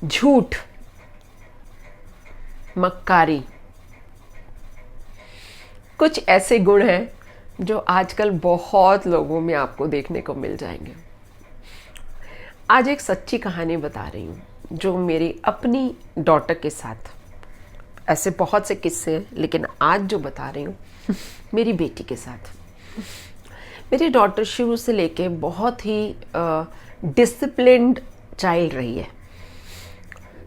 झूठ, मक्कारी, कुछ ऐसे गुण हैं जो आजकल बहुत लोगों में आपको देखने को मिल जाएंगे। आज एक सच्ची कहानी बता रही हूँ जो मेरी अपनी डॉटर के साथ, ऐसे बहुत से किस्से हैं लेकिन आज जो बता रही हूँ मेरी बेटी के साथ। मेरी डॉटर शुरू से लेके बहुत ही डिसिप्लिन्ड चाइल्ड रही है,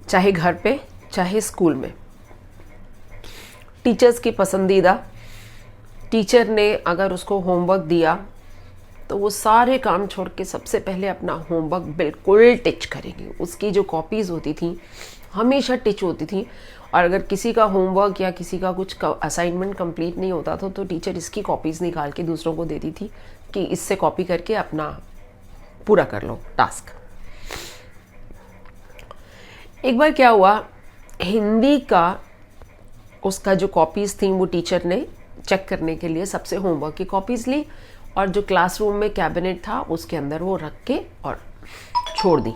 चाहे घर पे चाहे स्कूल में। टीचर्स की पसंदीदा, टीचर ने अगर उसको होमवर्क दिया तो वो सारे काम छोड़ के सबसे पहले अपना होमवर्क बिल्कुल टिच करेगी। उसकी जो कॉपीज़ होती थी हमेशा टिच होती थी, और अगर किसी का होमवर्क या किसी का कुछ असाइनमेंट कंप्लीट नहीं होता था तो टीचर इसकी कॉपीज़ निकाल के दूसरों को देती थी कि इससे कॉपी करके अपना पूरा कर लो टास्क। एक बार क्या हुआ, हिंदी का उसका जो कॉपीज़ थी वो टीचर ने चेक करने के लिए सबसे होमवर्क की कॉपीज़ ली और जो क्लासरूम में कैबिनेट था उसके अंदर वो रख के और छोड़ दी।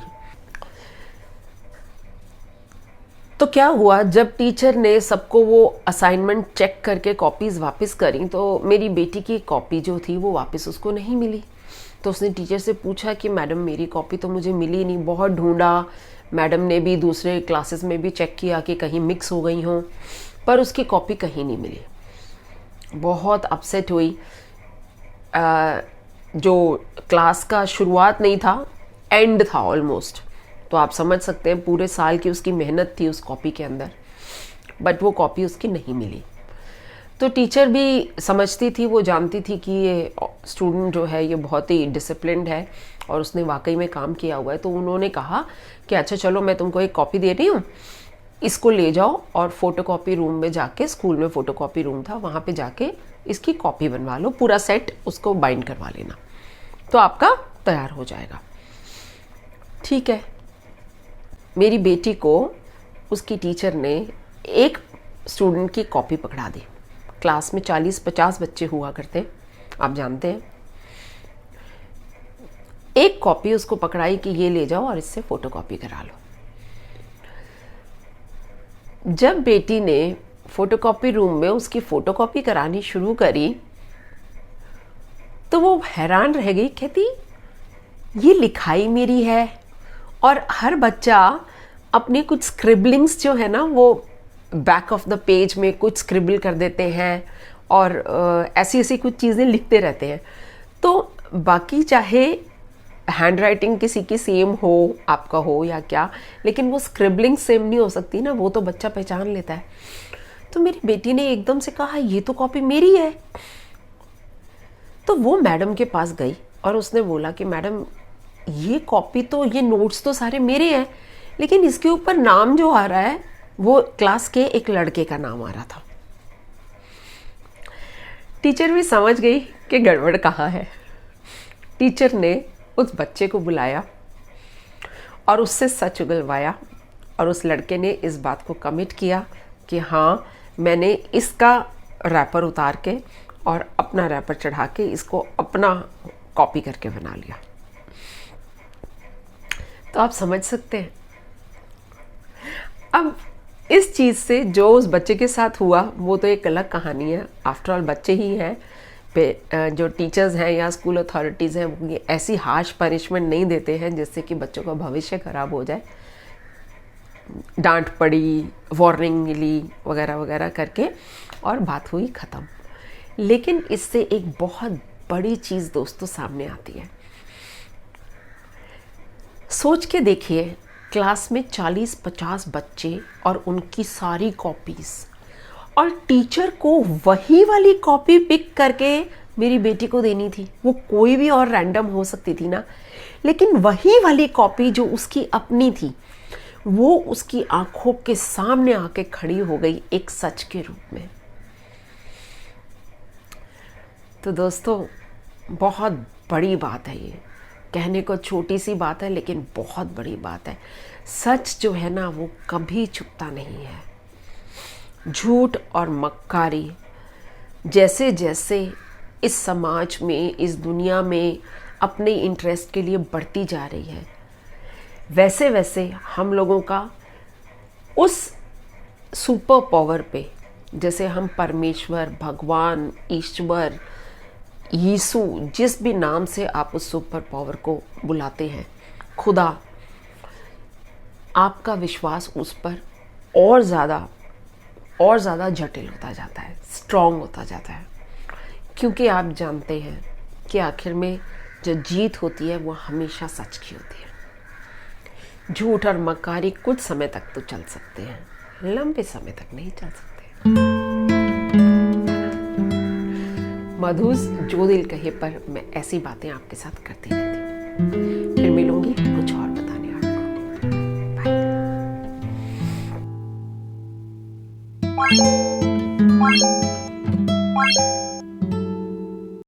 तो क्या हुआ, जब टीचर ने सबको वो असाइनमेंट चेक करके कॉपीज़ वापस करी तो मेरी बेटी की कॉपी जो थी वो वापस उसको नहीं मिली। तो उसने टीचर से पूछा कि मैडम मेरी कॉपी तो मुझे मिली नहीं, बहुत ढूंढा, मैडम ने भी दूसरे क्लासेस में भी चेक किया कि कहीं मिक्स हो गई हों, पर उसकी कॉपी कहीं नहीं मिली। बहुत अपसेट हुई। जो क्लास का शुरुआत नहीं था, एंड था ऑलमोस्ट, तो आप समझ सकते हैं पूरे साल की उसकी मेहनत थी उस कॉपी के अंदर, बट वो कॉपी उसकी नहीं मिली। तो टीचर भी समझती थी, वो जानती थी कि ये स्टूडेंट जो है ये बहुत ही डिसिप्लिन्ड है और उसने वाकई में काम किया हुआ है। तो उन्होंने कहा कि अच्छा चलो मैं तुमको एक कॉपी दे रही हूँ, इसको ले जाओ और फोटोकॉपी रूम में जाके, स्कूल में फोटोकॉपी रूम था वहाँ पे जाके इसकी कॉपी बनवा लो, पूरा सेट उसको बाइंड करवा लेना तो आपका तैयार हो जाएगा। ठीक है। मेरी बेटी को उसकी टीचर ने एक स्टूडेंट की कॉपी पकड़ा दी। क्लास में 40-50 बच्चे हुआ करते, आप जानते हैं। एक कॉपी उसको पकड़ाई कि ये ले जाओ और इससे फोटोकॉपी करा लो। जब बेटी ने फोटोकॉपी रूम में उसकी फोटोकॉपी करानी शुरू करी तो वो हैरान रह गई, कहती ये लिखाई मेरी है और हर बच्चा अपनी कुछ स्क्रिबलिंग्स जो है ना वो बैक ऑफ द पेज में कुछ स्क्रिबल कर देते हैं और ऐसी ऐसी कुछ चीज़ें लिखते रहते हैं। तो बाकी चाहे हैंड राइटिंग किसी की सेम हो, आपका हो या क्या, लेकिन वो स्क्रिबलिंग सेम नहीं हो सकती ना, वो तो बच्चा पहचान लेता है। तो मेरी बेटी ने एकदम से कहा ये तो कॉपी मेरी है। तो वो मैडम के पास गई और उसने बोला कि मैडम ये कॉपी तो, ये नोट्स तो सारे मेरे हैं, लेकिन इसके ऊपर नाम जो आ रहा है वो क्लास के एक लड़के का नाम आ रहा था। टीचर भी समझ गई कि गड़बड़ कहाँ है। टीचर ने उस बच्चे को बुलाया और उससे सच उगलवाया और उस लड़के ने इस बात को कमिट किया कि हाँ मैंने इसका रैपर उतार के और अपना रैपर चढ़ा के इसको अपना कॉपी करके बना लिया। तो आप समझ सकते हैं। अब इस चीज़ से जो उस बच्चे के साथ हुआ वो तो एक अलग कहानी है, आफ्टर ऑल बच्चे ही हैं। जो टीचर्स हैं या स्कूल अथॉरिटीज़ हैं वो ऐसी हार्श पनिशमेंट नहीं देते हैं जिससे कि बच्चों का भविष्य खराब हो जाए। डांट पड़ी, वार्निंग मिली वगैरह वगैरह करके और बात हुई ख़त्म। लेकिन इससे एक बहुत बड़ी चीज़ दोस्तों सामने आती है। सोच के देखिए, क्लास में 40-50 बच्चे और उनकी सारी कॉपीज़, और टीचर को वही वाली कॉपी पिक करके मेरी बेटी को देनी थी। वो कोई भी और रैंडम हो सकती थी ना, लेकिन वही वाली कॉपी जो उसकी अपनी थी वो उसकी आंखों के सामने आके खड़ी हो गई एक सच के रूप में। तो दोस्तों बहुत बड़ी बात है ये, कहने को छोटी सी बात है लेकिन बहुत बड़ी बात है। सच जो है ना वो कभी छुपता नहीं है। झूठ और मक्कारी जैसे जैसे इस समाज में, इस दुनिया में अपने इंटरेस्ट के लिए बढ़ती जा रही है, वैसे वैसे हम लोगों का उस सुपर पावर पे, जैसे हम परमेश्वर, भगवान, ईश्वर, यीशु, जिस भी नाम से आप उस सुपर पावर को बुलाते हैं, खुदा, आपका विश्वास उस पर और ज़्यादा जटिल होता जाता है, स्ट्रॉन्ग होता जाता है, क्योंकि आप जानते हैं कि आखिर में जो जीत होती है वो हमेशा सच की होती है। झूठ और मक्कारी कुछ समय तक तो चल सकते हैं, लंबे समय तक नहीं चल सकते। मधुस जो दिल कहे पर मैं ऐसी बातें आपके साथ करती रहती हूँ। फिर मिलूंगी कुछ और बताने आपको। बाय।